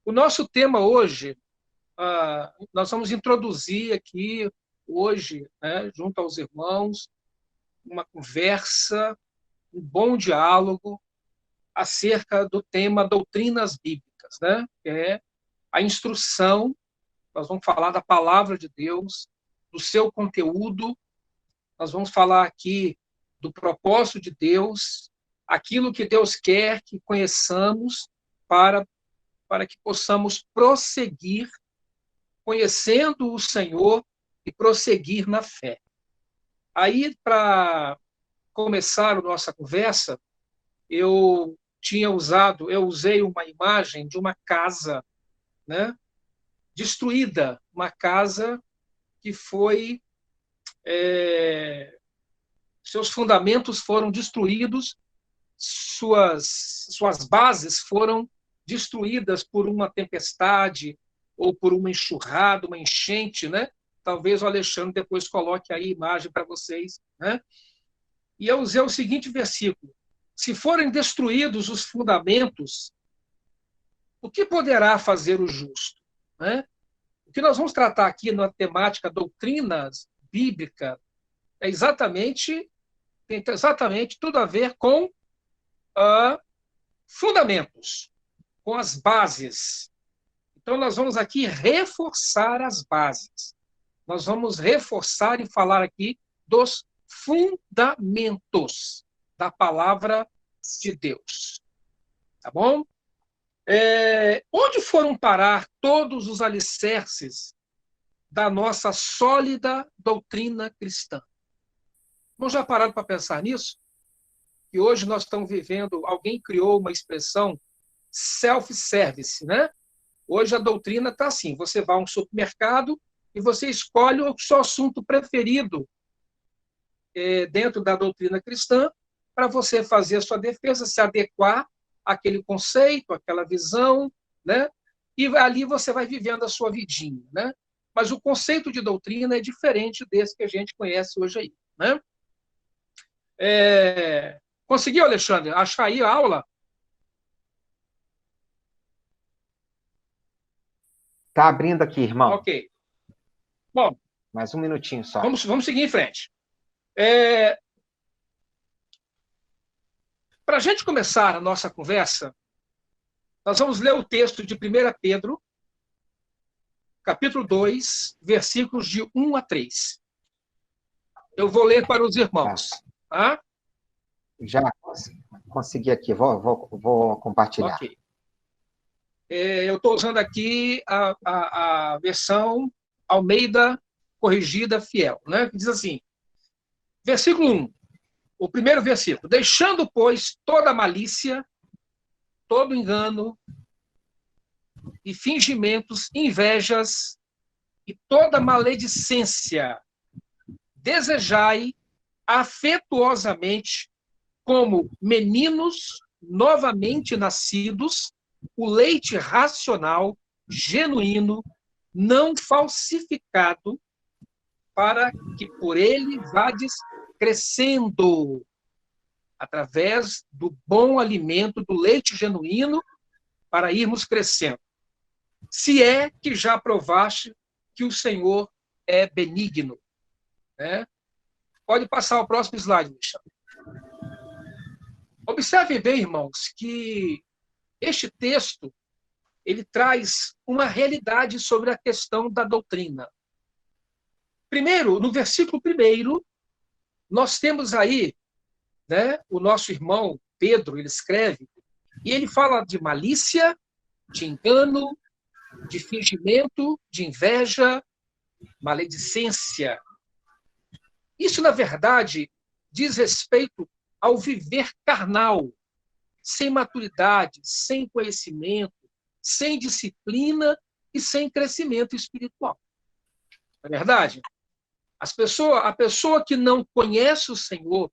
O nosso tema hoje, nós vamos introduzir aqui hoje, né, junto aos irmãos, uma conversa, um bom diálogo acerca do tema doutrinas bíblicas, né? Que é a instrução. Nós vamos falar da palavra de Deus, do seu conteúdo, nós vamos falar aqui do propósito de Deus, aquilo que Deus quer que conheçamos para que possamos prosseguir conhecendo o Senhor e prosseguir na fé. Aí, para começar a nossa conversa, eu usei uma imagem de uma casa, né, destruída, uma casa que foi, seus fundamentos foram destruídos, suas bases foram destruídas por uma tempestade ou por uma enxurrada, uma enchente, né? Talvez o Alexandre depois coloque aí a imagem para vocês, né? E eu usei o seguinte versículo: se forem destruídos os fundamentos, o que poderá fazer o justo, né? O que nós vamos tratar aqui na temática doutrinas bíblica tem exatamente tudo a ver com fundamentos, com as bases. Então, nós vamos aqui reforçar as bases. Nós vamos reforçar e falar aqui dos fundamentos da palavra de Deus. Tá bom? Onde foram parar todos os alicerces da nossa sólida doutrina cristã? Não já pararam para pensar nisso? Que hoje nós estamos vivendo, alguém criou uma expressão self-service, né? Hoje a doutrina está assim, você vai a um supermercado e você escolhe o seu assunto preferido dentro da doutrina cristã para você fazer a sua defesa, se adequar àquele conceito, àquela visão, né? E ali você vai vivendo a sua vidinha, né? Mas o conceito de doutrina é diferente desse que a gente conhece hoje aí, né? Conseguiu, Alexandre, achar aí a aula? Está abrindo aqui, irmão. Ok. Bom, mais um minutinho só. Vamos seguir em frente. Para a gente começar a nossa conversa, nós vamos ler o texto de 1 Pedro, capítulo 2, versículos de 1 a 3. Eu vou ler para os irmãos. Tá? Já consegui aqui, vou compartilhar. Ok. Eu estou usando aqui a versão Almeida Corrigida Fiel, né? Que diz assim, versículo 1, o primeiro versículo: deixando, pois, toda malícia, todo engano e fingimentos, invejas e toda maledicência, desejai afetuosamente, como meninos novamente nascidos, o leite racional, genuíno, não falsificado, para que por ele vades crescendo, através do bom alimento, do leite genuíno, para irmos crescendo. Se é que já provaste que o Senhor é benigno. Né? Pode passar ao próximo slide, Michel. Observem bem, irmãos, que este texto ele traz uma realidade sobre a questão da doutrina. Primeiro, no versículo 1, nós temos aí, né, o nosso irmão Pedro, ele escreve, e ele fala de malícia, de engano, de fingimento, de inveja, maledicência. Isso, na verdade, diz respeito ao viver carnal, sem maturidade, sem conhecimento, sem disciplina e sem crescimento espiritual. Não é verdade? A pessoa que não conhece o Senhor,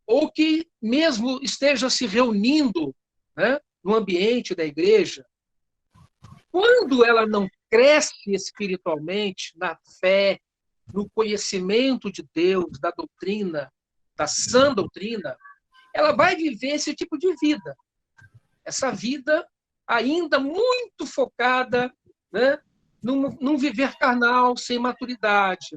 ou que mesmo esteja se reunindo, né, no ambiente da igreja, quando ela não cresce espiritualmente, na fé, no conhecimento de Deus, da doutrina, da sã doutrina, ela vai viver esse tipo de vida. Essa vida ainda muito focada, né, num viver carnal, sem maturidade.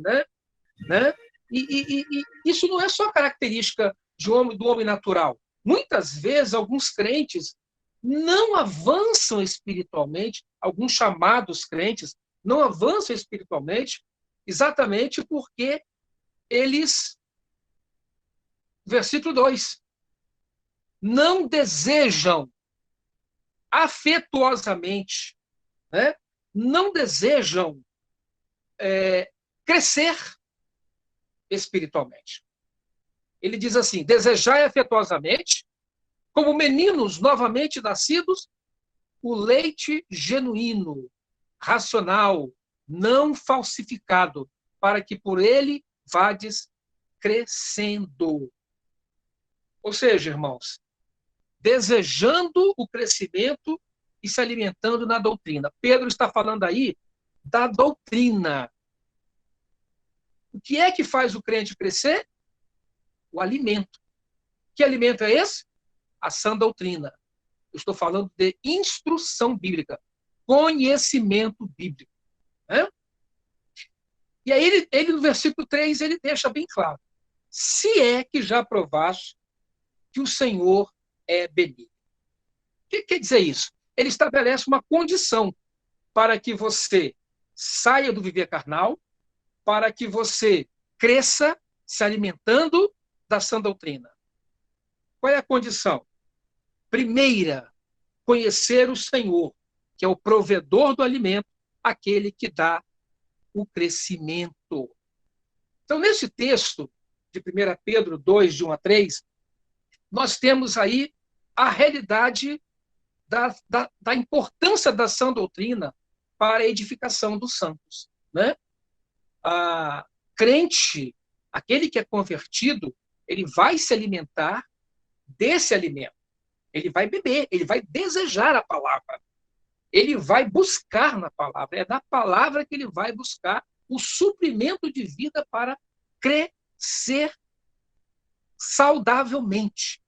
Né? E isso não é só característica do homem natural. Muitas vezes, alguns crentes não avançam espiritualmente, alguns chamados crentes não avançam espiritualmente, exatamente porque eles, versículo 2, não desejam afetuosamente, né? Não desejam crescer espiritualmente. Ele diz assim: desejai afetuosamente, como meninos novamente nascidos, o leite genuíno, racional, não falsificado, para que por ele vades crescendo. Ou seja, irmãos, desejando o crescimento e se alimentando na doutrina. Pedro está falando aí da doutrina. O que é que faz o crente crescer? O alimento. Que alimento é esse? A sã doutrina. Eu estou falando de instrução bíblica, conhecimento bíblico. Né? E aí ele, no versículo 3, ele deixa bem claro: se é que já provaste que o Senhor é benigno. O que quer dizer isso? Ele estabelece uma condição para que você saia do viver carnal, para que você cresça se alimentando da sã doutrina. Qual é a condição? Primeira, conhecer o Senhor, que é o provedor do alimento, aquele que dá o crescimento. Então, nesse texto de 1 Pedro 2, de 1 a 3, nós temos aí a realidade da importância da sã doutrina para a edificação dos santos. Né? A crente, aquele que é convertido, ele vai se alimentar desse alimento. Ele vai beber, ele vai desejar a palavra. Ele vai buscar na palavra. É da palavra que ele vai buscar o suprimento de vida para crescer saudavelmente,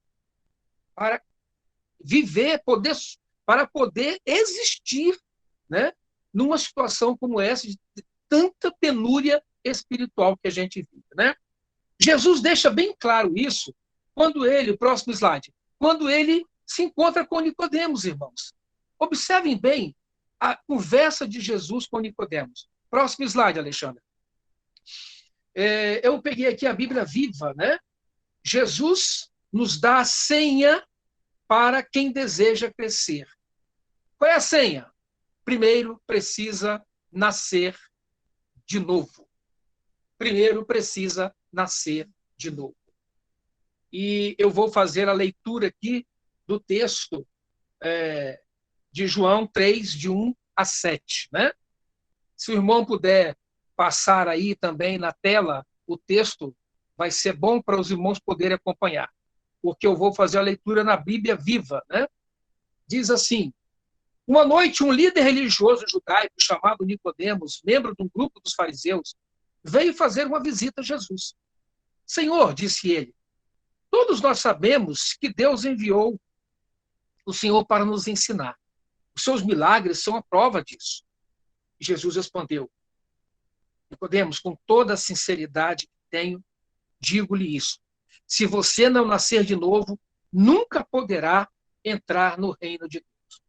para viver, para poder existir, né, numa situação como essa, de tanta penúria espiritual que a gente vive. Né? Jesus deixa bem claro isso quando ele, o próximo slide, quando ele se encontra com Nicodemos, irmãos. Observem bem a conversa de Jesus com Nicodemos. Próximo slide, Alexandre. Eu peguei aqui a Bíblia Viva, né? Jesus nos dá a senha para quem deseja crescer. Qual é a senha? Primeiro, precisa nascer de novo. Primeiro, precisa nascer de novo. E eu vou fazer a leitura aqui do texto de João 3, de 1 a 7. Né? Se o irmão puder passar aí também na tela o texto, vai ser bom para os irmãos poderem acompanhar, porque eu vou fazer a leitura na Bíblia Viva. Né? Diz assim: uma noite, um líder religioso judaico chamado Nicodemos, membro de um grupo dos fariseus, veio fazer uma visita a Jesus. Senhor, disse ele, todos nós sabemos que Deus enviou o Senhor para nos ensinar. Os seus milagres são a prova disso. E Jesus respondeu: Nicodemos, com toda a sinceridade que tenho, digo-lhe isso. Se você não nascer de novo, nunca poderá entrar no reino de Deus.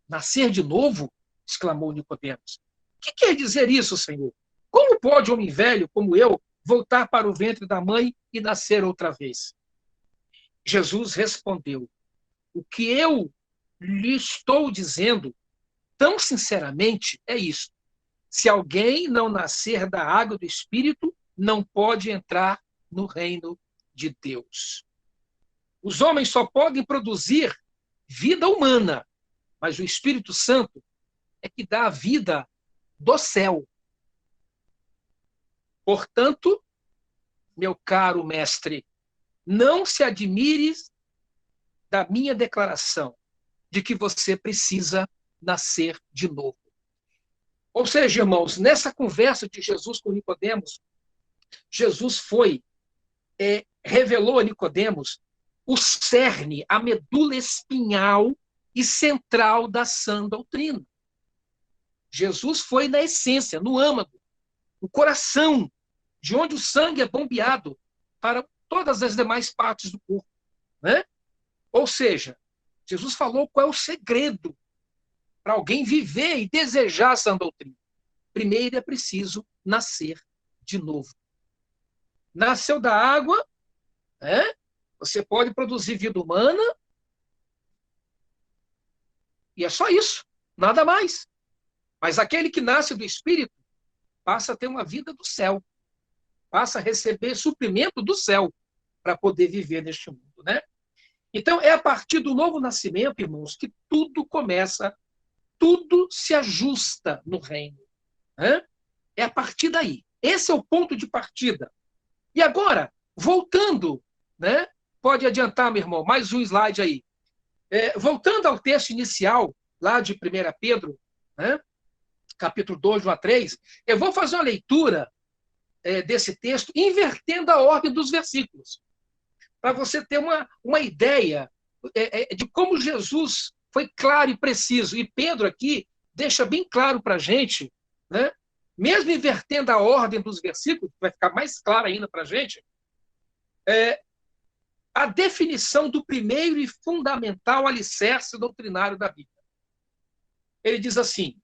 Nascer de novo? Exclamou Nicodemos. O que quer dizer isso, Senhor? Como pode um homem velho como eu voltar para o ventre da mãe e nascer outra vez? Jesus respondeu: o que eu lhe estou dizendo, tão sinceramente, é isso. Se alguém não nascer da água do Espírito, não pode entrar no reino de Deus. Os homens só podem produzir vida humana, mas o Espírito Santo é que dá a vida do céu. Portanto, meu caro mestre, não se admire da minha declaração de que você precisa nascer de novo. Ou seja, irmãos, nessa conversa de Jesus com Nicodemos, Jesus revelou a Nicodemos o cerne, a medula espinhal e central da sã doutrina. Jesus foi na essência, no âmago, no coração, de onde o sangue é bombeado para todas as demais partes do corpo, né? Ou seja, Jesus falou qual é o segredo para alguém viver e desejar a sã doutrina. Primeiro é preciso nascer de novo. Nasceu da água, né? Você pode produzir vida humana, e é só isso, nada mais. Mas aquele que nasce do Espírito passa a ter uma vida do céu, passa a receber suprimento do céu para poder viver neste mundo, né? Então, é a partir do novo nascimento, irmãos, que tudo começa, tudo se ajusta no reino, né? É a partir daí. Esse é o ponto de partida. E agora, voltando, né? Pode adiantar, meu irmão, mais um slide aí. Voltando ao texto inicial, lá de 1 Pedro, né? Capítulo 2, 1 a 3, eu vou fazer uma leitura desse texto, invertendo a ordem dos versículos, para você ter uma ideia de como Jesus foi claro e preciso. E Pedro aqui deixa bem claro para a gente, né? Mesmo invertendo a ordem dos versículos, vai ficar mais claro ainda para a gente, a definição do primeiro e fundamental alicerce doutrinário da Bíblia. Ele diz assim,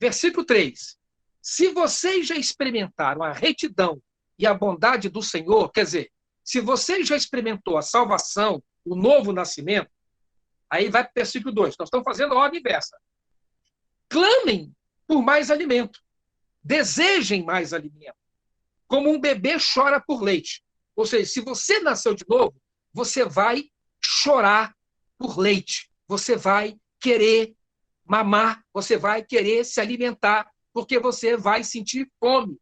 versículo 3, se vocês já experimentaram a retidão e a bondade do Senhor, quer dizer, se você já experimentou a salvação, o novo nascimento, aí vai para o versículo 2, nós estamos fazendo a ordem inversa. Clamem por mais alimento, desejem mais alimento, como um bebê chora por leite. Ou seja, se você nasceu de novo, você vai chorar por leite, você vai querer mamar, você vai querer se alimentar, porque você vai sentir fome,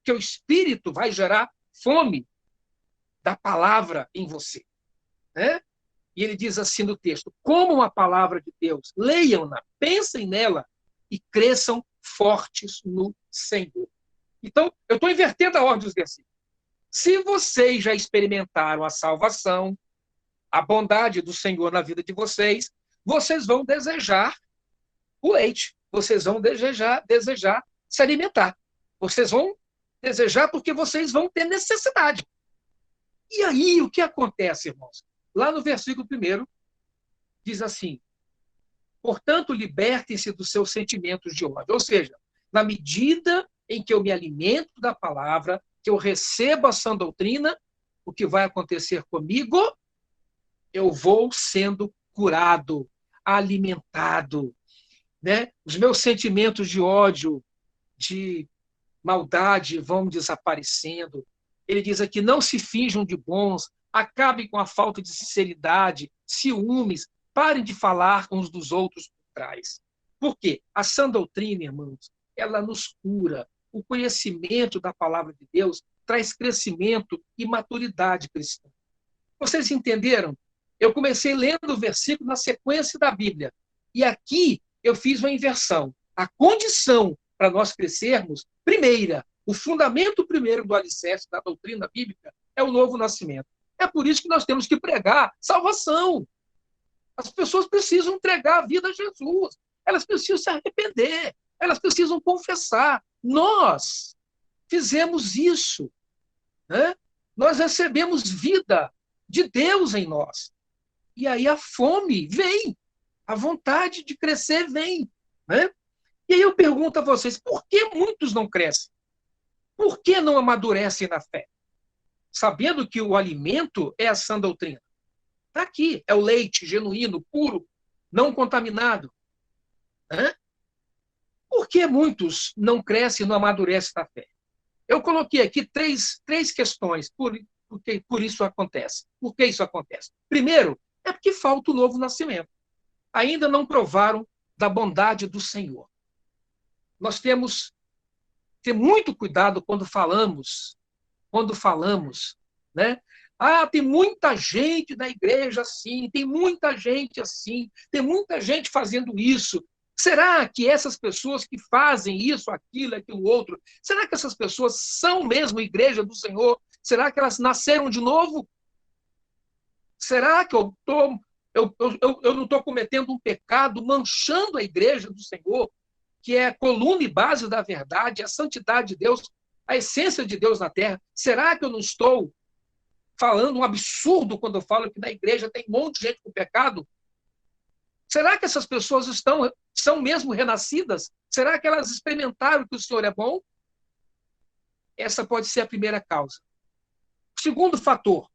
que o Espírito vai gerar fome da palavra em você, né? E ele diz assim no texto, como a palavra de Deus, leiam-na, pensem nela e cresçam fortes no Senhor. Então, eu estou invertendo a ordem dos versículos. Se vocês já experimentaram a salvação, a bondade do Senhor na vida de vocês, vocês vão desejar o leite, vocês vão desejar se alimentar. Vocês vão desejar porque vocês vão ter necessidade. E aí, o que acontece, irmãos? Lá no versículo 1, diz assim, portanto, libertem-se dos seus sentimentos de ódio. Ou seja, na medida em que eu me alimento da palavra, que eu recebo a sã doutrina, o que vai acontecer comigo? Eu vou sendo curado, alimentado, né? Os meus sentimentos de ódio, de maldade vão desaparecendo. Ele diz aqui, não se finjam de bons, acabem com a falta de sinceridade, ciúmes, parem de falar uns dos outros por trás. Por quê? A sã doutrina, irmãos, ela nos cura. O conhecimento da palavra de Deus traz crescimento e maturidade cristã. Vocês entenderam? Eu comecei lendo o versículo na sequência da Bíblia. E aqui eu fiz uma inversão. A condição para nós crescermos, primeira, o fundamento primeiro do alicerce da doutrina bíblica é o novo nascimento. É por isso que nós temos que pregar salvação. As pessoas precisam entregar a vida a Jesus. Elas precisam se arrepender. Elas precisam confessar. Nós fizemos isso, né? Nós recebemos vida de Deus em nós. E aí a fome vem. A vontade de crescer vem, né? E aí eu pergunto a vocês, por que muitos não crescem? Por que não amadurecem na fé? Sabendo que o alimento é a sã doutrina. Está aqui, é o leite genuíno, puro, não contaminado. Né? Por que muitos não crescem e não amadurecem na fé? Eu coloquei aqui três questões por isso acontece. Por que isso acontece? Primeiro, é porque falta o novo nascimento. Ainda não provaram da bondade do Senhor. Nós temos que ter muito cuidado quando falamos, né? Ah, tem muita gente na igreja assim, tem muita gente assim, tem muita gente fazendo isso. Será que essas pessoas que fazem isso, aquilo outro, será que essas pessoas são mesmo igreja do Senhor? Será que elas nasceram de novo? Será que eu não estou cometendo um pecado, manchando a igreja do Senhor, que é a coluna e base da verdade, a santidade de Deus, a essência de Deus na terra? Será que eu não estou falando um absurdo quando eu falo que na igreja tem um monte de gente com pecado? Será que essas pessoas são mesmo renascidas? Será que elas experimentaram que o Senhor é bom? Essa pode ser a primeira causa. O segundo fator,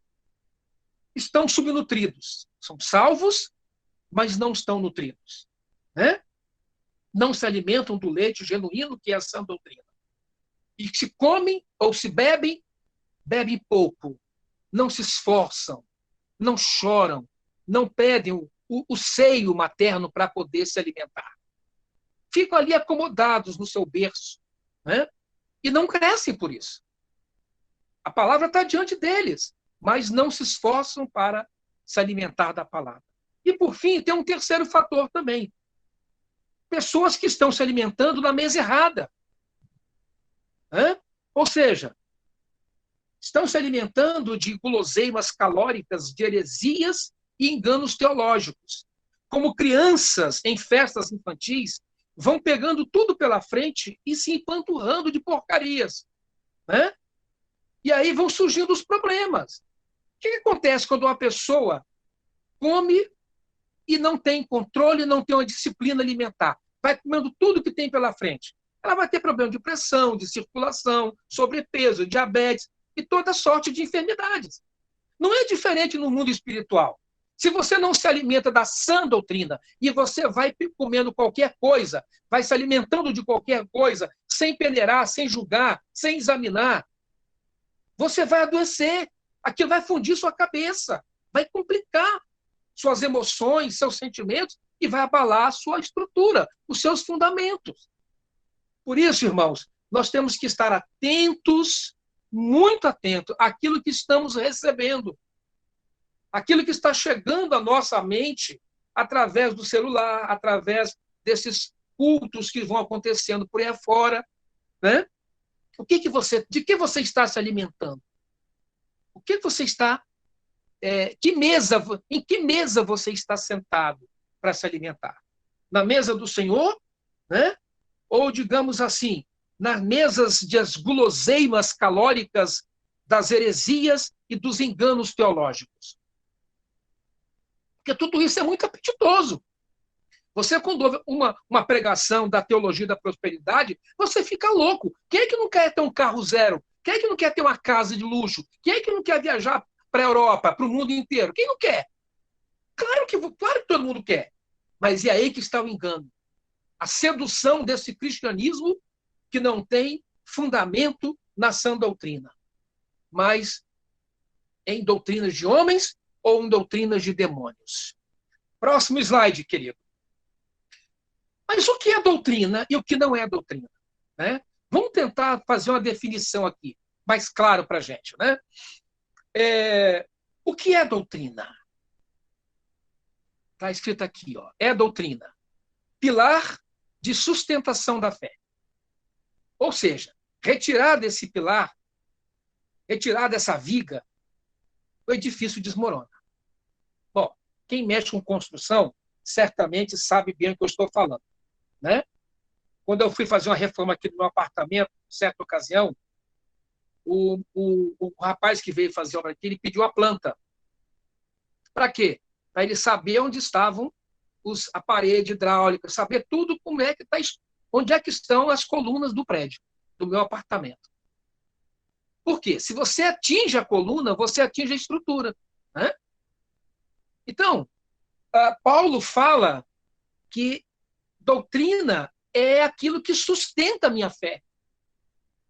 estão subnutridos. São salvos, mas não estão nutridos. Né? Não se alimentam do leite genuíno, que é a sã doutrina. E se comem ou se bebem, bebem pouco. Não se esforçam, não choram, não pedem o seio materno para poder se alimentar. Ficam ali acomodados no seu berço, né? E não crescem por isso. A palavra está diante deles, mas não se esforçam para se alimentar da palavra. E, por fim, tem um terceiro fator também. Pessoas que estão se alimentando na mesa errada. Ou seja, estão se alimentando de guloseimas calóricas, de heresias e enganos teológicos. Como crianças em festas infantis, vão pegando tudo pela frente e se empanturrando de porcarias. E aí vão surgindo os problemas. O que acontece quando uma pessoa come e não tem controle, não tem uma disciplina alimentar? Vai comendo tudo que tem pela frente. Ela vai ter problema de pressão, de circulação, sobrepeso, diabetes e toda sorte de enfermidades. Não é diferente no mundo espiritual. Se você não se alimenta da sã doutrina e você vai comendo qualquer coisa, vai se alimentando de qualquer coisa, sem peneirar, sem julgar, sem examinar, você vai adoecer. Aquilo vai fundir sua cabeça, vai complicar suas emoções, seus sentimentos e vai abalar a sua estrutura, os seus fundamentos. Por isso, irmãos, nós temos que estar atentos, muito atentos, àquilo que estamos recebendo, aquilo que está chegando à nossa mente através do celular, através desses cultos que vão acontecendo por aí afora, né? De que você está se alimentando? O que você está... em que mesa você está sentado para se alimentar? Na mesa do Senhor, né? Ou, digamos assim, nas mesas das guloseimas calóricas, das heresias e dos enganos teológicos? Porque tudo isso é muito apetitoso. Você, quando ouve uma pregação da teologia da prosperidade, você fica louco. Quem é que não quer ter um carro zero? Quem é que não quer ter uma casa de luxo? Quem é que não quer viajar para a Europa, para o mundo inteiro? Quem não quer? Claro que todo mundo quer. Mas é aí que está o engano. A sedução desse cristianismo que não tem fundamento na sã doutrina, mas em doutrinas de homens ou em doutrinas de demônios. Próximo slide, querido. Mas o que é doutrina e o que não é doutrina? Né? Vamos tentar fazer uma definição aqui, mais claro para a gente. Né? O que é doutrina? Está escrito aqui, ó, é doutrina. Pilar de sustentação da fé. Ou seja, retirar desse pilar, retirar dessa viga, o edifício desmorona. Bom, quem mexe com construção certamente sabe bem o que eu estou falando. Né? Quando eu fui fazer uma reforma aqui no meu apartamento, em certa ocasião, o rapaz que veio fazer obra aqui, ele pediu a planta. Para quê? Para ele saber onde estavam a parede hidráulica, saber tudo como é que está, onde é que estão as colunas do prédio, do meu apartamento. Por quê? Se você atinge a coluna, você atinge a estrutura. Né? Então, Paulo fala que doutrina é aquilo que sustenta a minha fé,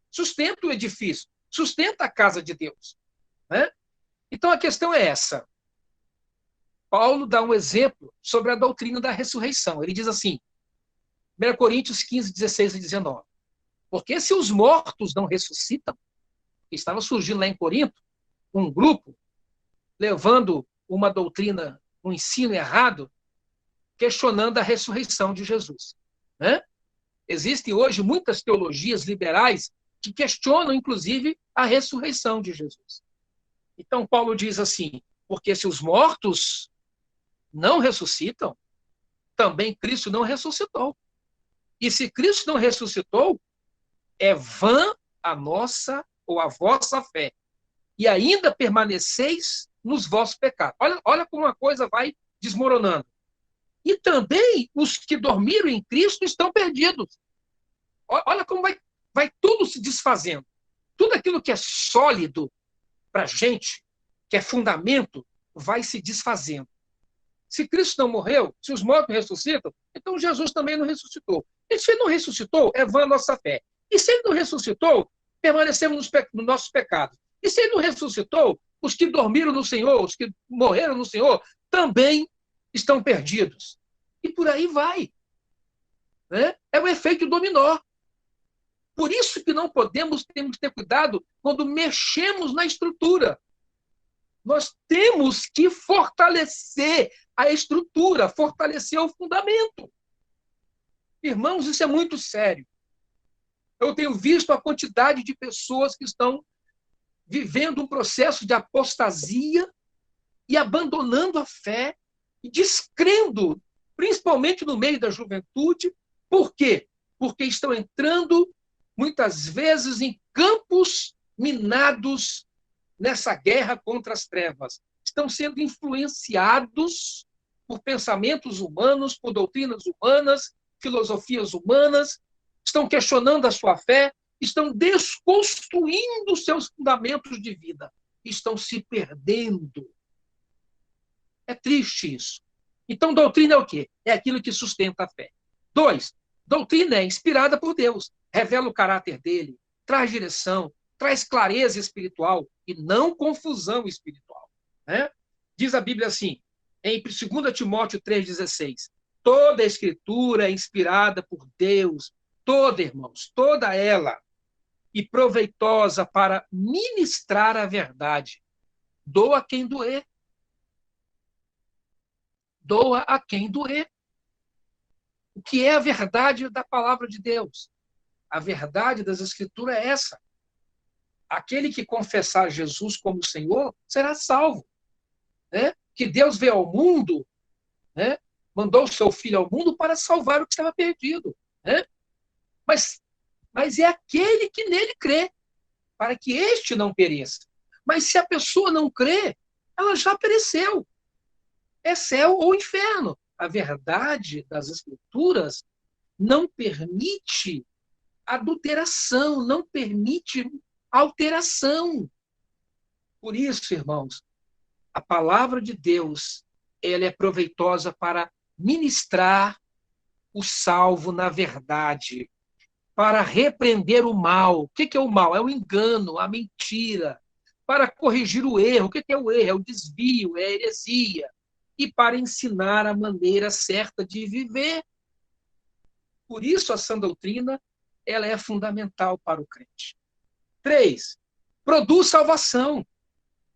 sustenta o edifício, sustenta a casa de Deus. Né? Então, a questão é essa. Paulo dá um exemplo sobre a doutrina da ressurreição. Ele diz assim, 1 Coríntios 15, 16 e 19. Porque se os mortos não ressuscitam, estava surgindo lá em Corinto um grupo levando uma doutrina, um ensino errado, questionando a ressurreição de Jesus. Né? Existem hoje muitas teologias liberais que questionam, inclusive, a ressurreição de Jesus. Então, Paulo diz assim, Porque se os mortos não ressuscitam, também Cristo não ressuscitou. E se Cristo não ressuscitou, é vã a nossa ou a vossa fé. E ainda permaneceis nos vossos pecados. Olha como uma coisa vai desmoronando. E também os que dormiram em Cristo estão perdidos. Olha como vai tudo se desfazendo. Tudo aquilo que é sólido para a gente, que é fundamento, vai se desfazendo. Se Cristo não morreu, se os mortos ressuscitam, então Jesus também não ressuscitou. E se ele não ressuscitou, é vã a nossa fé. E se ele não ressuscitou, permanecemos nos nossos pecados. E se ele não ressuscitou, os que dormiram no Senhor, os que morreram no Senhor, também estão perdidos. E por aí vai. Né? É o efeito dominó. Por isso que não temos que ter cuidado quando mexemos na estrutura. Nós temos que fortalecer a estrutura, fortalecer o fundamento. Irmãos, isso é muito sério. Eu tenho visto a quantidade de pessoas que estão vivendo um processo de apostasia e abandonando a fé e descrendo, principalmente no meio da juventude. Por quê? Porque estão entrando, muitas vezes, em campos minados nessa guerra contra as trevas. Estão sendo influenciados por pensamentos humanos, por doutrinas humanas, filosofias humanas, estão questionando a sua fé, estão desconstruindo seus fundamentos de vida, estão se perdendo. É triste isso. Então, doutrina é o quê? É aquilo que sustenta a fé. 2, doutrina é inspirada por Deus, revela o caráter dele, traz direção, traz clareza espiritual e não confusão espiritual. Né? Diz a Bíblia assim, em 2 Timóteo 3,16, toda a Escritura é inspirada por Deus, toda, irmãos, toda ela, e proveitosa para ministrar a verdade. Doa quem doer. Doa a quem doer. O que é a verdade da palavra de Deus? A verdade das Escrituras é essa. Aquele que confessar Jesus como Senhor será salvo. Né? Que Deus veio ao mundo, né? Mandou o seu Filho ao mundo para salvar o que estava perdido. Né? Mas é aquele que nele crê, para que este não pereça. Mas se a pessoa não crê, ela já pereceu. É céu ou inferno. A verdade das Escrituras não permite adulteração, não permite alteração. Por isso, irmãos, a palavra de Deus, ela é proveitosa para ministrar o salvo na verdade, para repreender o mal. O que é o mal? É o engano, a mentira. Para corrigir o erro. O que é o erro? É o desvio, é a heresia. E para ensinar a maneira certa de viver. Por isso, a sã doutrina, ela é fundamental para o crente. 3, produz salvação,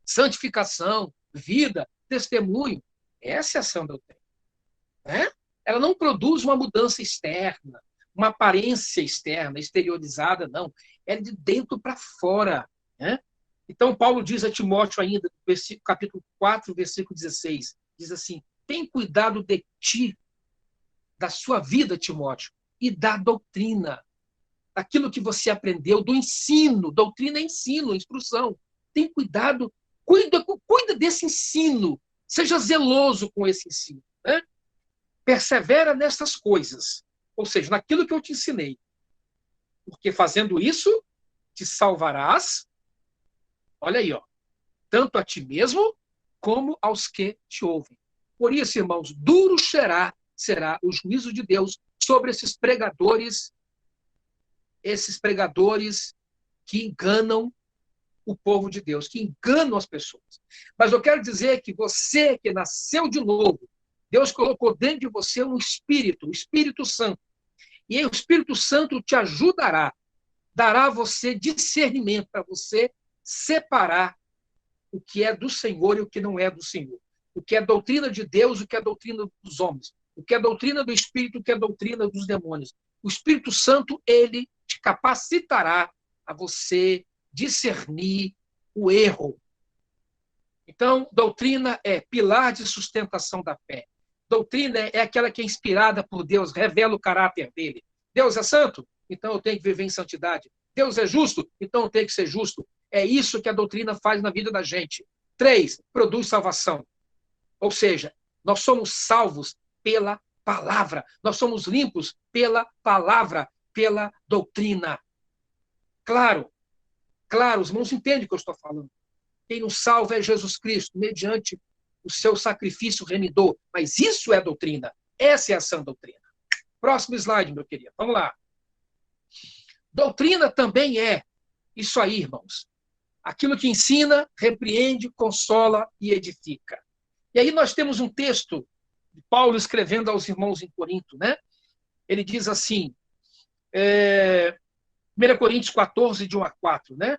santificação, vida, testemunho. Essa é a sã doutrina. Né? Ela não produz uma mudança externa, uma aparência externa, exteriorizada, não. É de dentro para fora. Né? Então, Paulo diz a Timóteo ainda, capítulo 4, versículo 16, diz assim, tem cuidado de ti, da sua vida, Timóteo, e da doutrina, daquilo que você aprendeu, do ensino. Doutrina é ensino, instrução. Tem cuidado, cuida desse ensino, seja zeloso com esse ensino. Né? Persevera nessas coisas, ou seja, naquilo que eu te ensinei. Porque fazendo isso, te salvarás, olha aí, ó, tanto a ti mesmo, como aos que te ouvem. Por isso, irmãos, duro será o juízo de Deus sobre esses pregadores que enganam o povo de Deus, que enganam as pessoas. Mas eu quero dizer que você que nasceu de novo, Deus colocou dentro de você um Espírito, o Espírito Santo. E o Espírito Santo te ajudará, dará a você discernimento para você separar o que é do Senhor e o que não é do Senhor. O que é doutrina de Deus, o que é doutrina dos homens. O que é doutrina do Espírito, o que é doutrina dos demônios. O Espírito Santo, ele te capacitará a você discernir o erro. Então, doutrina é pilar de sustentação da fé. Doutrina é aquela que é inspirada por Deus, revela o caráter dele. Deus é santo, então eu tenho que viver em santidade. Deus é justo, então eu tenho que ser justo. É isso que a doutrina faz na vida da gente. 3, produz salvação. Ou seja, nós somos salvos pela palavra. Nós somos limpos pela palavra, pela doutrina. Claro, os irmãos entendem o que eu estou falando. Quem nos salva é Jesus Cristo, mediante o seu sacrifício remidor. Mas isso é doutrina. Essa é a sã doutrina. Próximo slide, meu querido. Vamos lá. Doutrina também é isso aí, irmãos. Aquilo que ensina, repreende, consola e edifica. E aí nós temos um texto de Paulo escrevendo aos irmãos em Corinto, né? Ele diz assim, 1 Coríntios 14, de 1 a 4, né?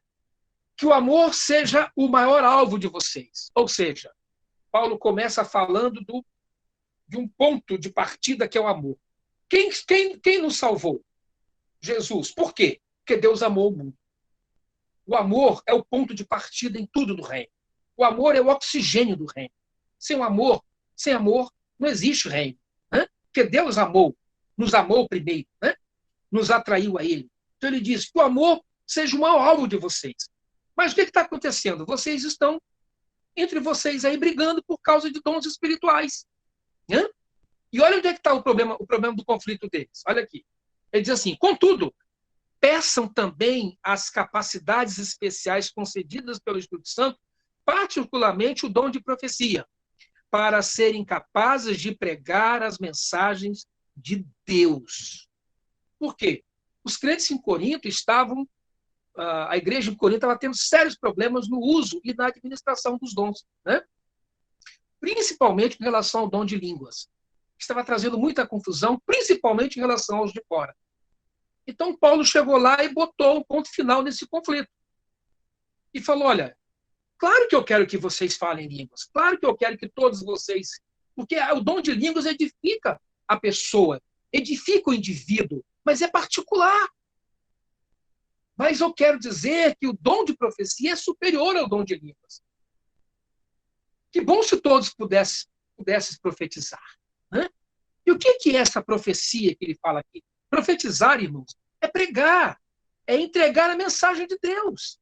Que o amor seja o maior alvo de vocês. Ou seja, Paulo começa falando de um ponto de partida que é o amor. Quem nos salvou? Jesus. Por quê? Porque Deus amou o mundo. O amor é o ponto de partida em tudo do reino. O amor é o oxigênio do reino. Sem amor, não existe reino. Né? Porque Deus nos amou primeiro, né? Nos atraiu a Ele. Então ele diz que o amor seja o maior alvo de vocês. Mas o que está acontecendo? Vocês estão entre vocês aí brigando por causa de dons espirituais. Né? E olha onde é que está o problema do conflito deles. Olha aqui. Ele diz assim, contudo, peçam também as capacidades especiais concedidas pelo Espírito Santo, particularmente o dom de profecia, para serem capazes de pregar as mensagens de Deus. Por quê? Os crentes em Corinto a igreja em Corinto estava tendo sérios problemas no uso e na administração dos dons, né? Principalmente em relação ao dom de línguas. Estava trazendo muita confusão, principalmente em relação aos de fora. Então, Paulo chegou lá e botou um ponto final nesse conflito. E falou, olha, claro que eu quero que vocês falem línguas, claro que eu quero que todos vocês... Porque o dom de línguas edifica a pessoa, edifica o indivíduo, mas é particular. Mas eu quero dizer que o dom de profecia é superior ao dom de línguas. Que bom se todos pudessem profetizar. Né? E o que é essa profecia que ele fala aqui? Profetizar, irmãos, é pregar, é entregar a mensagem de Deus,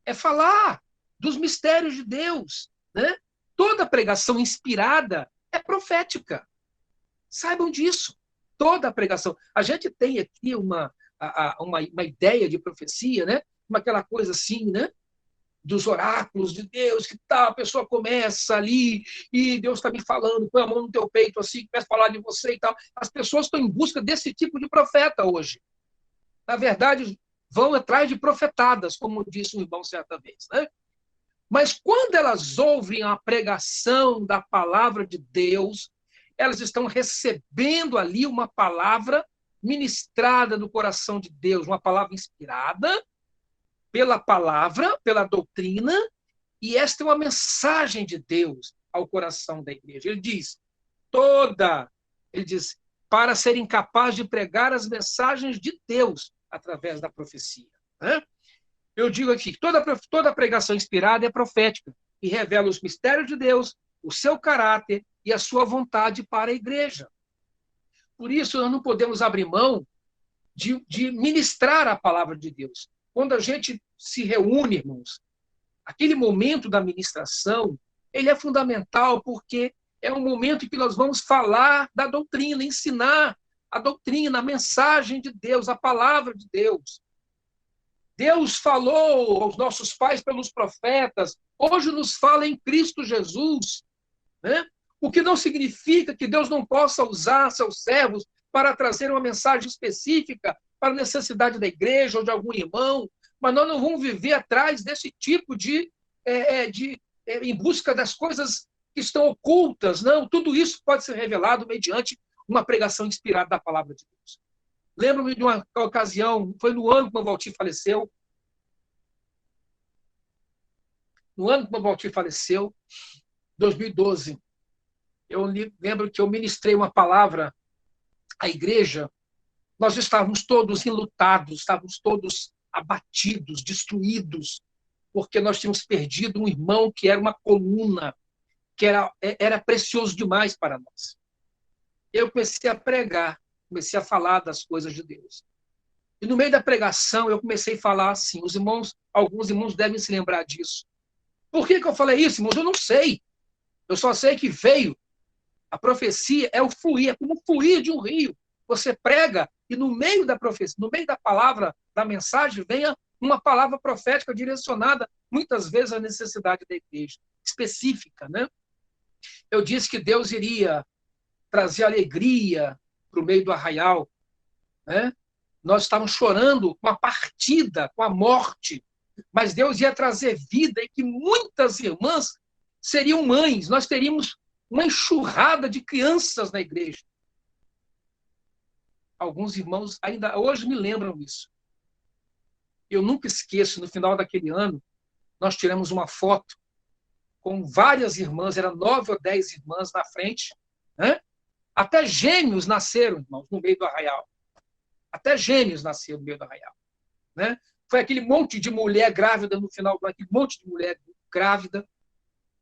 é falar dos mistérios de Deus. Né? Toda pregação inspirada é profética. Saibam disso. Toda pregação. A gente tem aqui uma ideia de profecia, né? Aquela coisa assim, né? Dos oráculos de Deus, que tal, a pessoa começa ali e Deus está me falando, põe a mão no teu peito assim, começa a falar de você e tal. As pessoas estão em busca desse tipo de profeta hoje. Na verdade, vão atrás de profetadas, como disse um irmão certa vez, né? Mas quando elas ouvem a pregação da palavra de Deus, elas estão recebendo ali uma palavra ministrada no coração de Deus, uma palavra inspirada pela palavra, pela doutrina, e esta é uma mensagem de Deus ao coração da igreja. Ele diz, para serem capazes de pregar as mensagens de Deus através da profecia. Né? Eu digo aqui, toda pregação inspirada é profética e revela os mistérios de Deus, o seu caráter e a sua vontade para a igreja. Por isso, nós não podemos abrir mão de ministrar a palavra de Deus. Quando a gente se reúne, irmãos, aquele momento da ministração, ele é fundamental porque é um momento em que nós vamos falar da doutrina, ensinar a doutrina, a mensagem de Deus, a palavra de Deus. Deus falou aos nossos pais pelos profetas, hoje nos fala em Cristo Jesus, né? O que não significa que Deus não possa usar seus servos para trazer uma mensagem específica para a necessidade da igreja ou de algum irmão, mas nós não vamos viver atrás desse tipo em busca das coisas que estão ocultas, não. Tudo isso pode ser revelado mediante uma pregação inspirada da palavra de Deus. Lembro-me de uma ocasião, foi no ano que o Valtir faleceu. No ano que o Valtir faleceu, 2012, eu lembro que eu ministrei uma palavra à igreja. Nós estávamos todos enlutados, estávamos todos abatidos, destruídos, porque nós tínhamos perdido um irmão que era uma coluna, que era precioso demais para nós. Eu comecei a pregar, comecei a falar das coisas de Deus. E no meio da pregação, eu comecei a falar assim, alguns irmãos devem se lembrar disso. Por que eu falei isso, irmãos? Eu não sei. Eu só sei que veio. A profecia é o fluir, é como o fluir de um rio. Você prega e no meio da profecia, no meio da palavra, da mensagem, venha uma palavra profética direcionada, muitas vezes, à necessidade da igreja, específica, né? Eu disse que Deus iria trazer alegria para o meio do arraial, né? Nós estávamos chorando com a partida, com a morte, mas Deus ia trazer vida e que muitas irmãs seriam mães, nós teríamos uma enxurrada de crianças na igreja. Alguns irmãos ainda hoje me lembram isso. Eu nunca esqueço, no final daquele ano, nós tiramos uma foto com várias irmãs, eram 9 ou 10 irmãs na frente, né? Até gêmeos nasceram, irmãos, no meio do arraial. Até gêmeos nasceram no meio do arraial, né? Foi aquele monte de mulher grávida no final, aquele monte de mulher grávida.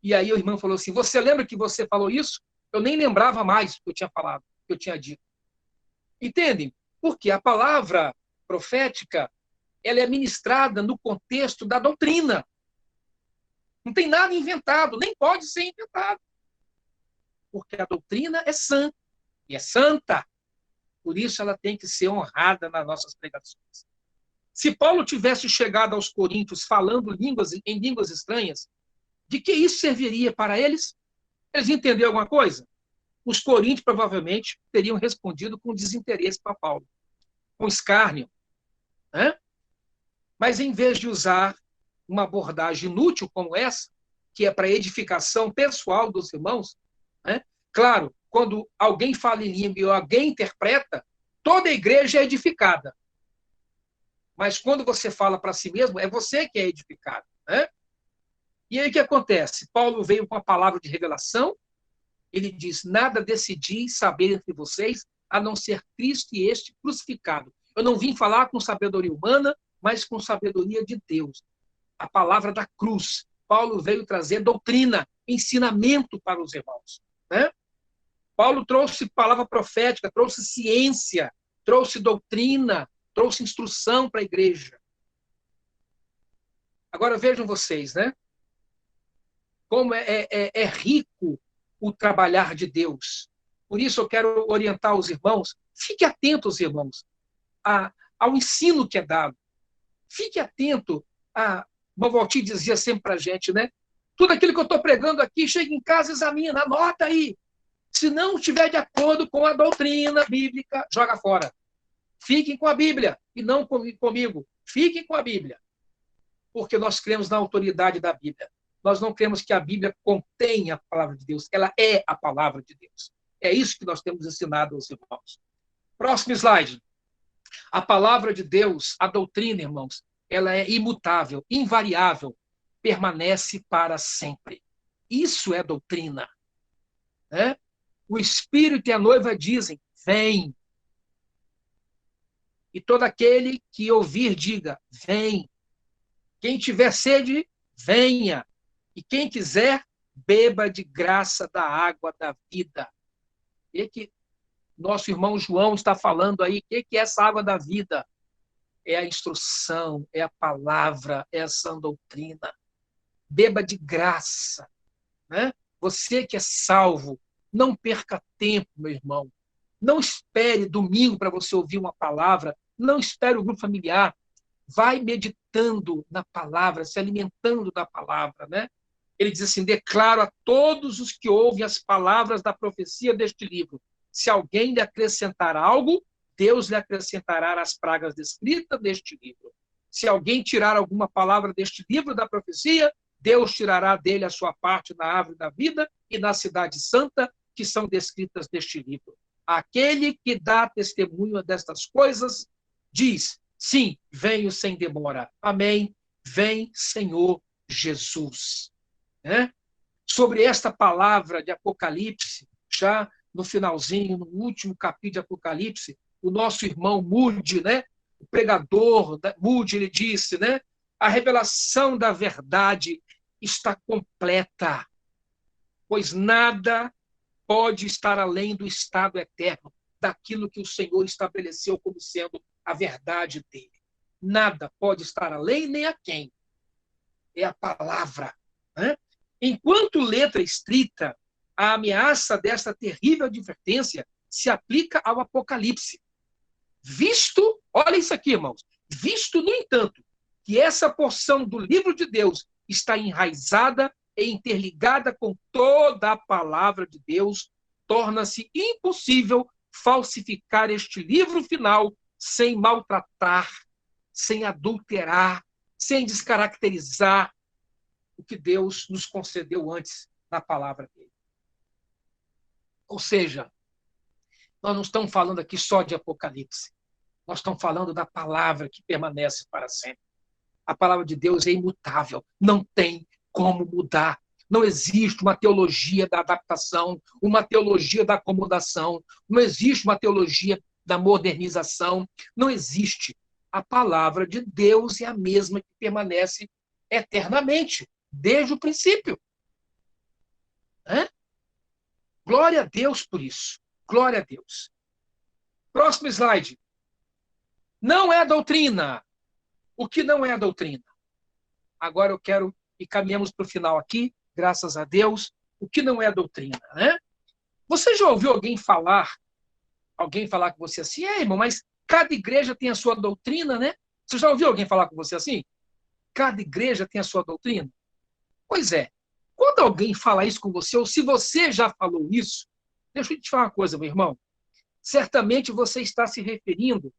E aí o irmão falou assim, você lembra que você falou isso? Eu nem lembrava mais o que eu tinha falado, o que eu tinha dito. Entendem? Porque a palavra profética, ela é ministrada no contexto da doutrina. Não tem nada inventado, nem pode ser inventado. Porque a doutrina é sã, e é santa. Por isso ela tem que ser honrada nas nossas pregações. Se Paulo tivesse chegado aos coríntios falando em línguas estranhas, de que isso serviria para eles? Eles entenderam alguma coisa? Os coríntios provavelmente teriam respondido com desinteresse para Paulo, com escárnio, né? Mas em vez de usar uma abordagem inútil como essa, que é para edificação pessoal dos irmãos, né? Claro, quando alguém fala em língua e alguém interpreta, toda a igreja é edificada. Mas quando você fala para si mesmo, é você que é edificado, né? E aí o que acontece? Paulo veio com a palavra de revelação, ele diz, nada decidi saber entre vocês, a não ser Cristo e este crucificado. Eu não vim falar com sabedoria humana, mas com sabedoria de Deus. A palavra da cruz. Paulo veio trazer doutrina, ensinamento para os irmãos, né? Paulo trouxe palavra profética, trouxe ciência, trouxe doutrina, trouxe instrução para a igreja. Agora vejam vocês, né? Como é rico o trabalhar de Deus. Por isso eu quero orientar os irmãos, fique atentos, irmãos, ao ensino que é dado. Fique atento a... Bovalti dizia sempre para a gente, né? Tudo aquilo que eu estou pregando aqui, chega em casa, examina, anota aí. Se não estiver de acordo com a doutrina bíblica, joga fora. Fiquem com a Bíblia e não comigo. Fiquem com a Bíblia. Porque nós cremos na autoridade da Bíblia. Nós não cremos que a Bíblia contenha a palavra de Deus. Ela é a palavra de Deus. É isso que nós temos ensinado aos irmãos. Próximo slide. A palavra de Deus, a doutrina, irmãos, ela é imutável, invariável, permanece para sempre. Isso é doutrina, né? O Espírito e a noiva dizem, vem. E todo aquele que ouvir, diga, vem. Quem tiver sede, venha. E quem quiser, beba de graça da água da vida. E que nosso irmão João está falando aí, o que é essa água da vida? É a instrução, é a palavra, é a sã doutrina. Beba de graça, né? Você que é salvo, não perca tempo, meu irmão. Não espere domingo para você ouvir uma palavra, não espere o grupo familiar. Vai meditando na palavra, se alimentando da palavra, né? Ele diz assim, declaro a todos os que ouvem as palavras da profecia deste livro. Se alguém lhe acrescentar algo, Deus lhe acrescentará as pragas descritas neste livro. Se alguém tirar alguma palavra deste livro da profecia, Deus tirará dele a sua parte na árvore da vida e na cidade santa, que são descritas neste livro. Aquele que dá testemunho destas coisas, diz, sim, venho sem demora. Amém. Vem, Senhor Jesus. Né? Sobre esta palavra de Apocalipse, já no finalzinho, no último capítulo de Apocalipse, o nosso irmão Moody, né? O pregador Moody, ele disse, né? A revelação da verdade está completa, pois nada pode estar além do estado eterno, daquilo que o Senhor estabeleceu como sendo a verdade dele. Nada pode estar além nem aquém. É a palavra. Né? Enquanto letra estrita, a ameaça desta terrível advertência se aplica ao Apocalipse. Visto, olha isso aqui, irmãos, visto, no entanto, que essa porção do livro de Deus está enraizada e interligada com toda a palavra de Deus, torna-se impossível falsificar este livro final sem maltratar, sem adulterar, sem descaracterizar o que Deus nos concedeu antes na palavra dele. Ou seja, nós não estamos falando aqui só de Apocalipse. Nós estamos falando da palavra que permanece para sempre. A palavra de Deus é imutável, não tem como mudar. Não existe uma teologia da adaptação, uma teologia da acomodação, não existe uma teologia da modernização, não existe. A palavra de Deus é a mesma que permanece eternamente, desde o princípio. Glória a Deus por isso. Glória a Deus. Próximo slide. Não é doutrina. O que não é a doutrina? Agora eu quero, e caminhamos para o final aqui, graças a Deus, o que não é a doutrina, né? Você já ouviu alguém falar com você assim, irmão, mas cada igreja tem a sua doutrina, né? Você já ouviu alguém falar com você assim? Cada igreja tem a sua doutrina? Pois é. Quando alguém fala isso com você, ou se você já falou isso, deixa eu te falar uma coisa, meu irmão. Certamente você está se referindo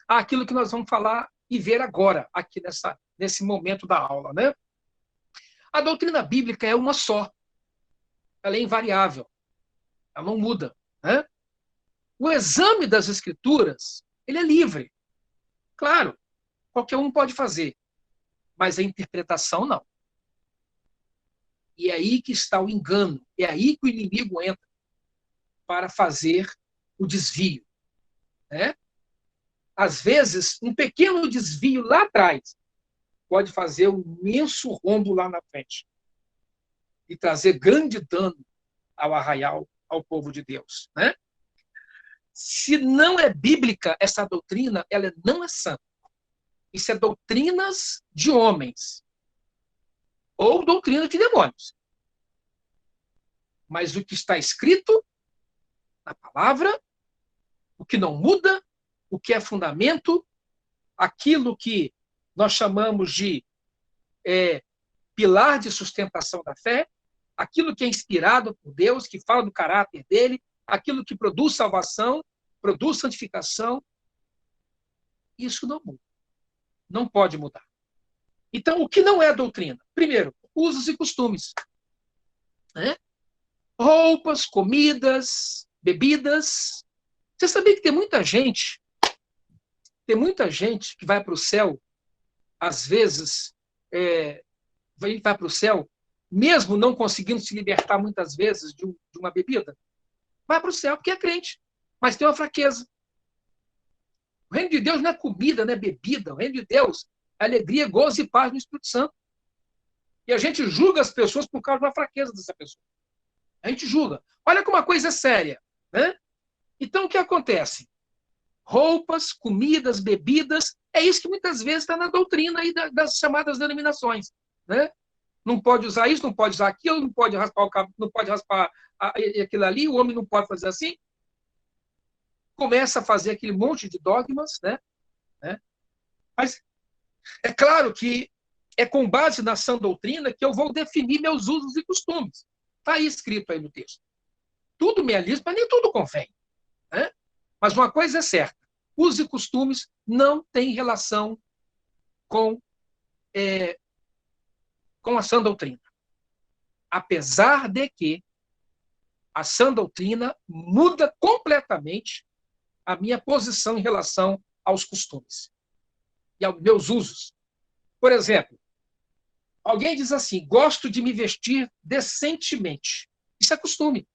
àquilo que nós vamos falar e ver agora, aqui nesse momento da aula, né? A doutrina bíblica é uma só. Ela é invariável. Ela não muda, né? O exame das escrituras, ele é livre. Claro, qualquer um pode fazer, mas a interpretação não. E é aí que está o engano, é aí que o inimigo entra para fazer o desvio, né? Às vezes, um pequeno desvio lá atrás pode fazer um imenso rombo lá na frente e trazer grande dano ao arraial, ao povo de Deus, né? Se não é bíblica essa doutrina, ela não é sã. Isso é doutrinas de homens ou doutrina de demônios. Mas o que está escrito na palavra, o que não muda, o que é fundamento, aquilo que nós chamamos de pilar de sustentação da fé, aquilo que é inspirado por Deus, que fala do caráter dele, aquilo que produz salvação, produz santificação, isso não muda. Não pode mudar. Então, o que não é doutrina? Primeiro, usos e costumes. Né? Roupas, comidas, bebidas. Você sabia que tem muita gente que vai para o céu, às vezes, vai para o céu, mesmo não conseguindo se libertar muitas vezes de uma bebida, vai para o céu porque é crente, mas tem uma fraqueza. O reino de Deus não é comida, não é bebida. O reino de Deus é alegria, gozo e paz no Espírito Santo. E a gente julga as pessoas por causa da fraqueza dessa pessoa. A gente julga. Olha como a coisa é séria. Né? Então, o que acontece? Roupas, comidas, bebidas, é isso que muitas vezes está na doutrina aí das chamadas denominações. Né? Não pode usar isso, não pode usar aquilo, não pode raspar o cabelo, não pode raspar aquilo ali, o homem não pode fazer assim. Começa a fazer aquele monte de dogmas, né? Mas é claro que é com base na sã doutrina que eu vou definir meus usos e costumes. Está aí escrito aí no texto. Tudo me é lícito, mas nem tudo convém. Né? Mas uma coisa é certa, usos e costumes não têm relação com a sã doutrina. Apesar de que a sã doutrina muda completamente a minha posição em relação aos costumes e aos meus usos. Por exemplo, alguém diz assim, gosto de me vestir decentemente. Isso é costume.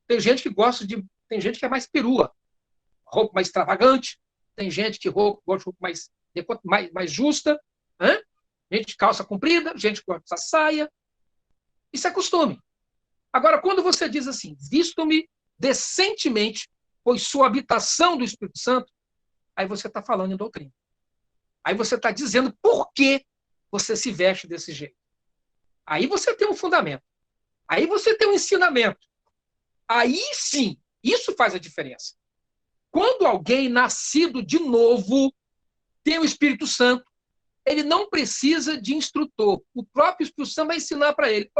Tem gente que é mais perua, roupa mais extravagante, tem gente que gosta de roupa mais justa. Né? Gente de calça comprida, gente com essa saia. Isso é costume. Agora, quando você diz assim, visto-me decentemente, pois sua habitação do Espírito Santo, aí você está falando em doutrina. Aí você está dizendo por que você se veste desse jeito. Aí você tem um fundamento. Aí você tem um ensinamento. Aí sim, isso faz a diferença. Quando alguém nascido de novo tem o Espírito Santo, ele não precisa de instrutor. O próprio Espírito Santo vai ensinar para ele.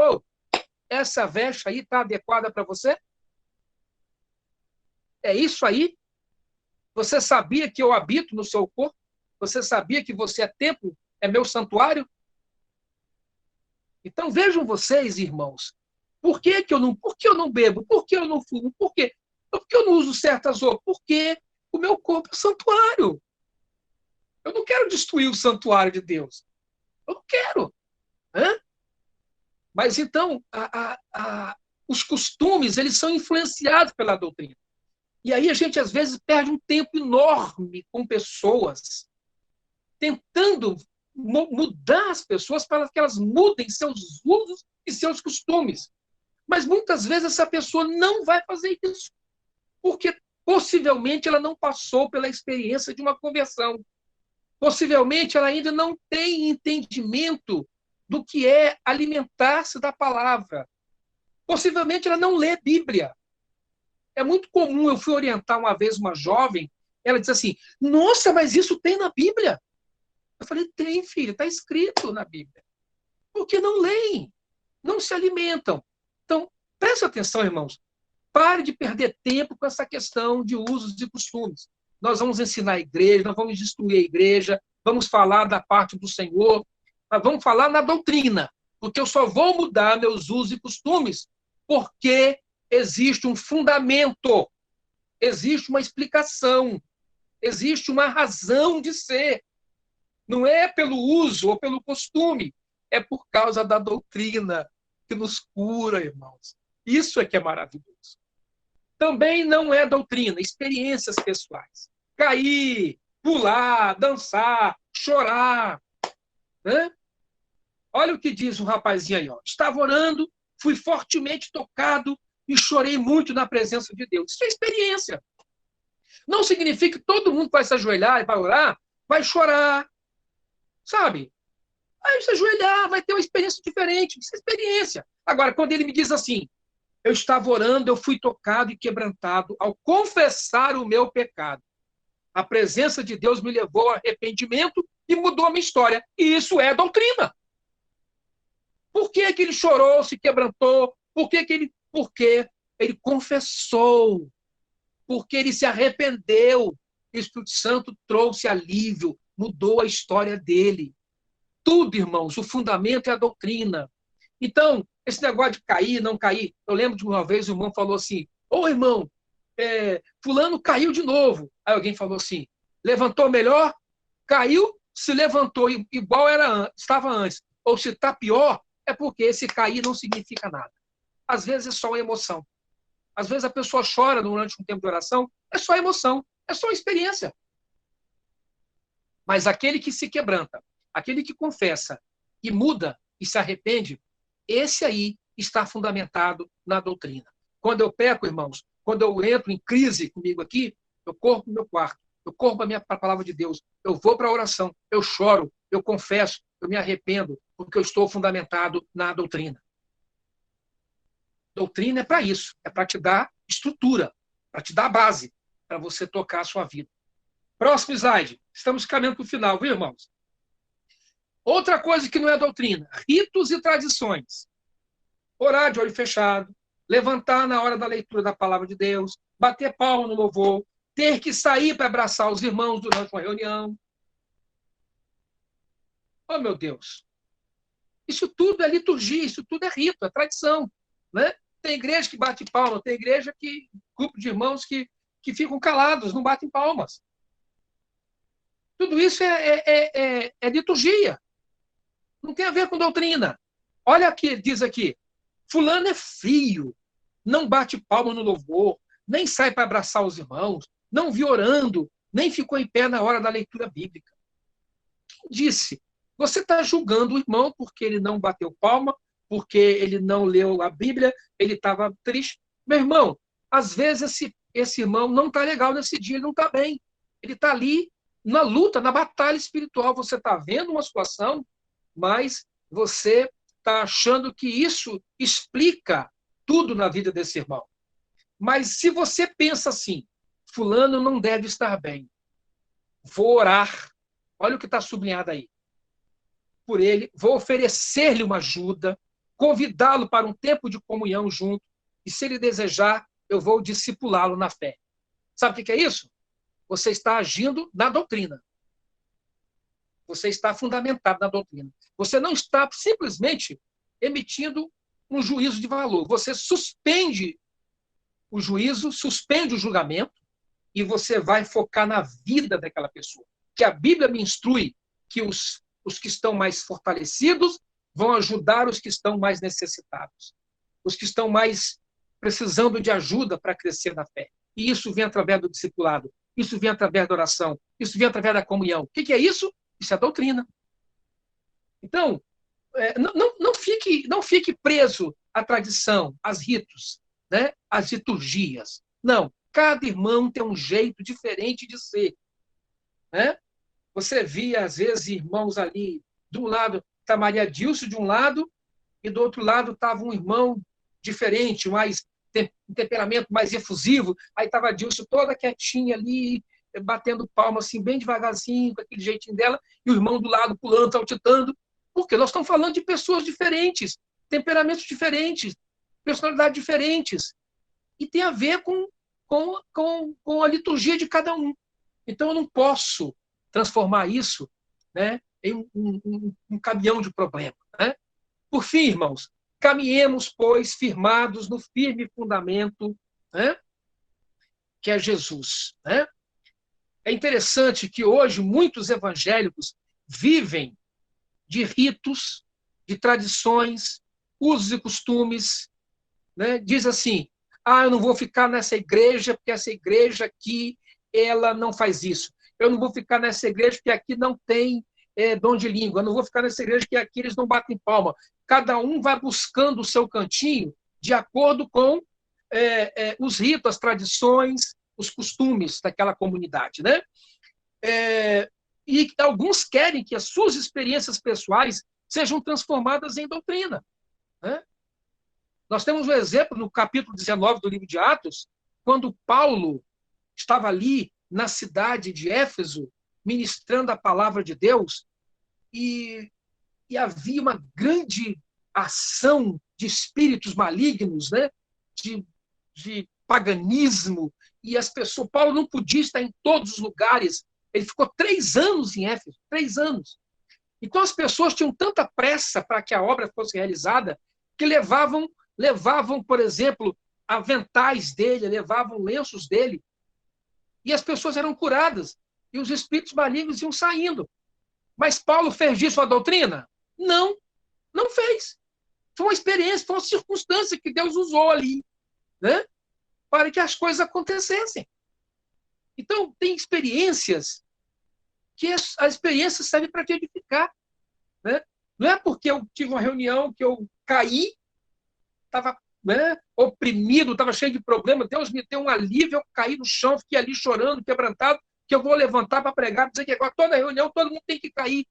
Essa veste aí está adequada para você? É isso aí? Você sabia que eu habito no seu corpo? Você sabia que você é templo? É meu santuário? Então vejam vocês, irmãos, por que eu não bebo? Por que eu não fumo? Por quê? Por que eu não uso certas roupas? Porque o meu corpo é santuário. Eu não quero destruir o santuário de Deus. Eu não quero. Hã? Mas então, os costumes, eles são influenciados pela doutrina. E aí a gente, às vezes, perde um tempo enorme com pessoas tentando mudar as pessoas para que elas mudem seus usos e seus costumes. Mas muitas vezes essa pessoa não vai fazer isso, porque possivelmente ela não passou pela experiência de uma conversão. Possivelmente ela ainda não tem entendimento do que é alimentar-se da palavra. Possivelmente ela não lê Bíblia. É muito comum, eu fui orientar uma vez uma jovem, ela disse assim, nossa, mas isso tem na Bíblia? Eu falei, tem, filha, está escrito na Bíblia. Porque não leem, não se alimentam. Então, preste atenção, irmãos. Pare de perder tempo com essa questão de usos e costumes. Nós vamos ensinar a igreja, nós vamos instruir a igreja, vamos falar da parte do Senhor, mas vamos falar na doutrina, porque eu só vou mudar meus usos e costumes porque existe um fundamento, existe uma explicação, existe uma razão de ser. Não é pelo uso ou pelo costume, é por causa da doutrina que nos cura, irmãos. Isso é que é maravilhoso. Também não é doutrina, experiências pessoais. Cair, pular, dançar, chorar. Né? Olha o que diz um rapazinho aí. Ó. Estava orando, fui fortemente tocado e chorei muito na presença de Deus. Isso é experiência. Não significa que todo mundo vai se ajoelhar e vai orar, vai chorar. Sabe? Vai se ajoelhar, vai ter uma experiência diferente. Isso é experiência. Agora, quando ele me diz assim, eu estava orando, eu fui tocado e quebrantado ao confessar o meu pecado. A presença de Deus me levou ao arrependimento e mudou a minha história. E isso é doutrina. Por que ele chorou, se quebrantou? Porque ele confessou. Porque ele se arrependeu. O Espírito Santo trouxe alívio, mudou a história dele. Tudo, irmãos, o fundamento é a doutrina. Então, esse negócio de cair, não cair. Eu lembro de uma vez o irmão falou assim, irmão, fulano caiu de novo. Aí alguém falou assim, levantou melhor? Caiu, se levantou igual estava antes. Ou se está pior, é porque esse cair não significa nada. Às vezes é só uma emoção. Às vezes a pessoa chora durante um tempo de oração, é só emoção, é só experiência. Mas aquele que se quebranta, aquele que confessa e muda e se arrepende, esse aí está fundamentado na doutrina. Quando eu peco, irmãos, quando eu entro em crise comigo aqui, eu corro para o meu quarto, eu corro para a palavra de Deus, eu vou para a oração, eu choro, eu confesso, eu me arrependo, porque eu estou fundamentado na doutrina. Doutrina é para isso, é para te dar estrutura, para te dar base, para você tocar a sua vida. Próximo slide. Estamos caminhando para o final, viu, irmãos? Outra coisa que não é doutrina, ritos e tradições. Orar de olho fechado, levantar na hora da leitura da palavra de Deus, bater palma no louvor, ter que sair para abraçar os irmãos durante uma reunião. Oh, meu Deus! Isso tudo é liturgia, isso tudo é rito, é tradição. Né? Tem igreja que bate palma, tem igreja que, grupo de irmãos que ficam calados, não batem palmas. Tudo isso é liturgia. Não tem a ver com doutrina. Olha aqui, diz aqui, fulano é frio, não bate palma no louvor, nem sai para abraçar os irmãos, não viu orando, nem ficou em pé na hora da leitura bíblica. Quem disse? Você está julgando o irmão porque ele não bateu palma, porque ele não leu a Bíblia, ele estava triste. Meu irmão, às vezes esse irmão não está legal nesse dia, ele não está bem. Ele está ali na luta, na batalha espiritual. Você está vendo uma situação, mas você está achando que isso explica tudo na vida desse irmão. Mas se você pensa assim, fulano não deve estar bem, vou orar, olha o que está sublinhado aí, por ele, vou oferecer-lhe uma ajuda, convidá-lo para um tempo de comunhão junto, e se ele desejar, eu vou discipulá-lo na fé. Sabe o que é isso? Você está agindo na doutrina. Você está fundamentado na doutrina. Você não está simplesmente emitindo um juízo de valor. Você suspende o juízo, suspende o julgamento, e você vai focar na vida daquela pessoa. Que a Bíblia me instrui que os que estão mais fortalecidos vão ajudar os que estão mais necessitados, os que estão mais precisando de ajuda para crescer na fé. E isso vem através do discipulado, isso vem através da oração, isso vem através da comunhão. O que é isso? Isso é doutrina. Então, não fique preso à tradição, às ritos, né? Às liturgias. Não, cada irmão tem um jeito diferente de ser, né? Você via, às vezes, irmãos ali, de um lado está Maria Dilce, de um lado, e do outro lado estava um irmão diferente, um temperamento mais efusivo, aí estava a Dilce toda quietinha ali, batendo palma, assim, bem devagarzinho, com aquele jeitinho dela, e o irmão do lado pulando, saltitando, porque nós estamos falando de pessoas diferentes, temperamentos diferentes, personalidades diferentes, e tem a ver com a liturgia de cada um. Então, eu não posso transformar isso, né, em um caminhão de problema. Né? Por fim, irmãos, caminhemos, pois, firmados no firme fundamento, né, que é Jesus. Né? É interessante que hoje muitos evangélicos vivem de ritos, de tradições, usos e costumes. Né? Diz assim, eu não vou ficar nessa igreja porque essa igreja aqui ela não faz isso. Eu não vou ficar nessa igreja porque aqui não tem dom de língua. Eu não vou ficar nessa igreja porque aqui eles não batem palma. Cada um vai buscando o seu cantinho de acordo com os ritos, as tradições, os costumes daquela comunidade. Né? E alguns querem que as suas experiências pessoais sejam transformadas em doutrina. Né? Nós temos um exemplo no capítulo 19 do livro de Atos, quando Paulo estava ali na cidade de Éfeso, ministrando a palavra de Deus, e havia uma grande ação de espíritos malignos, né? de paganismo, e as pessoas, Paulo não podia estar em todos os lugares, ele ficou 3 anos em Éfeso, 3 anos. Então as pessoas tinham tanta pressa para que a obra fosse realizada, que levavam, por exemplo, aventais dele, levavam lenços dele, e as pessoas eram curadas, e os espíritos malignos iam saindo. Mas Paulo fez disso a doutrina? Não, não fez. Foi uma experiência, foi uma circunstância que Deus usou ali, né, para que as coisas acontecessem. Então, tem experiências que a experiência serve para te edificar. Né? Não é porque eu tive uma reunião que eu caí, estava oprimido, estava cheio de problemas, Deus me deu um alívio, eu caí no chão, fiquei ali chorando, quebrantado, que eu vou levantar para pregar, dizer que agora toda reunião todo mundo tem que cair,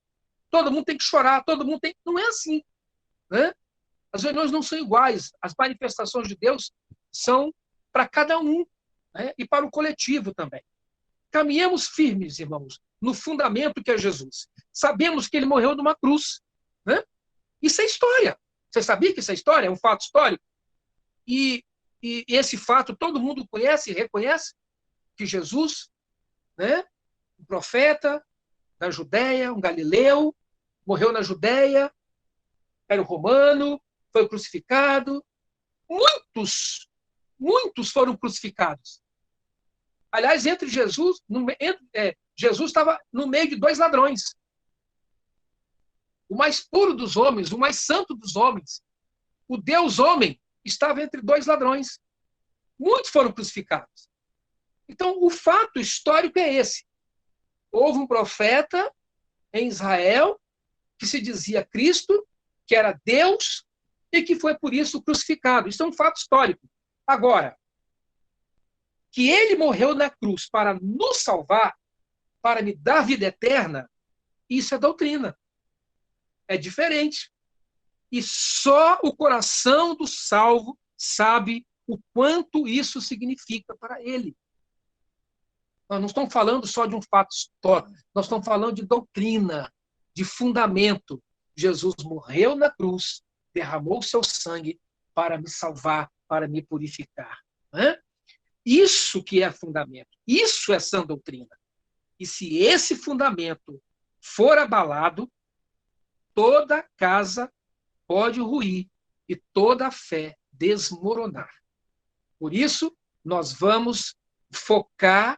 todo mundo tem que chorar, todo mundo tem... Não é assim. Né? As reuniões não são iguais, as manifestações de Deus são para cada um, né? E para o coletivo também. Caminhemos firmes, irmãos, no fundamento que é Jesus. Sabemos que ele morreu numa cruz. Né? Isso é história. Você sabia que isso é história? É um fato histórico? E esse fato todo mundo conhece e reconhece que Jesus, né, um profeta da Judéia, um galileu, morreu na Judéia, era um romano, foi crucificado. Muitos foram crucificados. Aliás, entre Jesus, Jesus estava no meio de 2 ladrões. O mais puro dos homens, o mais santo dos homens, o Deus homem, estava entre 2 ladrões. Muitos foram crucificados. Então, o fato histórico é esse. Houve um profeta em Israel que se dizia Cristo, que era Deus e que foi por isso crucificado. Isso é um fato histórico. Agora, que ele morreu na cruz para nos salvar, para me dar vida eterna, isso é doutrina. É diferente. E só o coração do salvo sabe o quanto isso significa para ele. Nós não estamos falando só de um fato histórico, nós estamos falando de doutrina, de fundamento. Jesus morreu na cruz, derramou seu sangue para me salvar, para me purificar. Isso que é fundamento, isso é sã doutrina. E se esse fundamento for abalado, toda casa pode ruir e toda a fé desmoronar. Por isso, nós vamos focar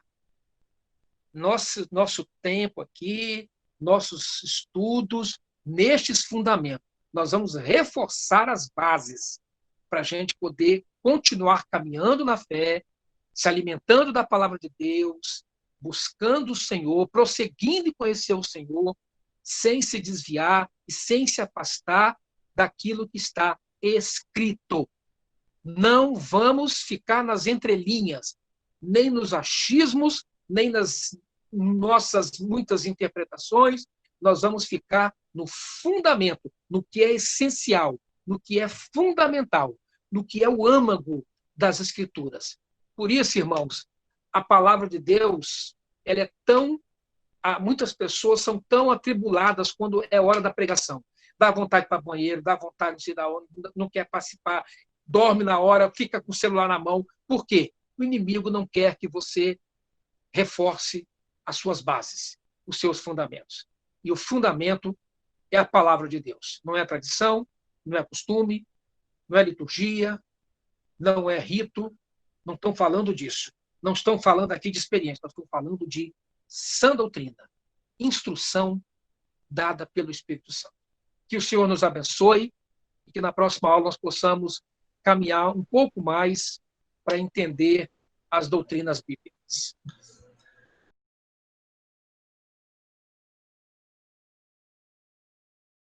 nosso tempo aqui, nossos estudos, nestes fundamentos. Nós vamos reforçar as bases para a gente poder continuar caminhando na fé, se alimentando da palavra de Deus, buscando o Senhor, prosseguindo em conhecer o Senhor, sem se desviar e sem se afastar daquilo que está escrito. Não vamos ficar nas entrelinhas, nem nos achismos, nem nas nossas muitas interpretações. Nós vamos ficar no fundamento, no que é essencial, no que é fundamental, no que é o âmago das Escrituras. Por isso, irmãos, a palavra de Deus, ela é tão... Muitas pessoas são tão atribuladas quando é hora da pregação. Dá vontade para banheiro, dá vontade de ir da onde, não quer participar, dorme na hora, fica com o celular na mão. Por quê? O inimigo não quer que você reforce as suas bases, os seus fundamentos. E o fundamento é a palavra de Deus. Não é tradição, não é costume, não é liturgia, não é rito. Não estão falando disso. Não estão falando aqui de experiência, nós estamos falando de sã doutrina, instrução dada pelo Espírito Santo. Que o Senhor nos abençoe e que na próxima aula nós possamos caminhar um pouco mais para entender as doutrinas bíblicas.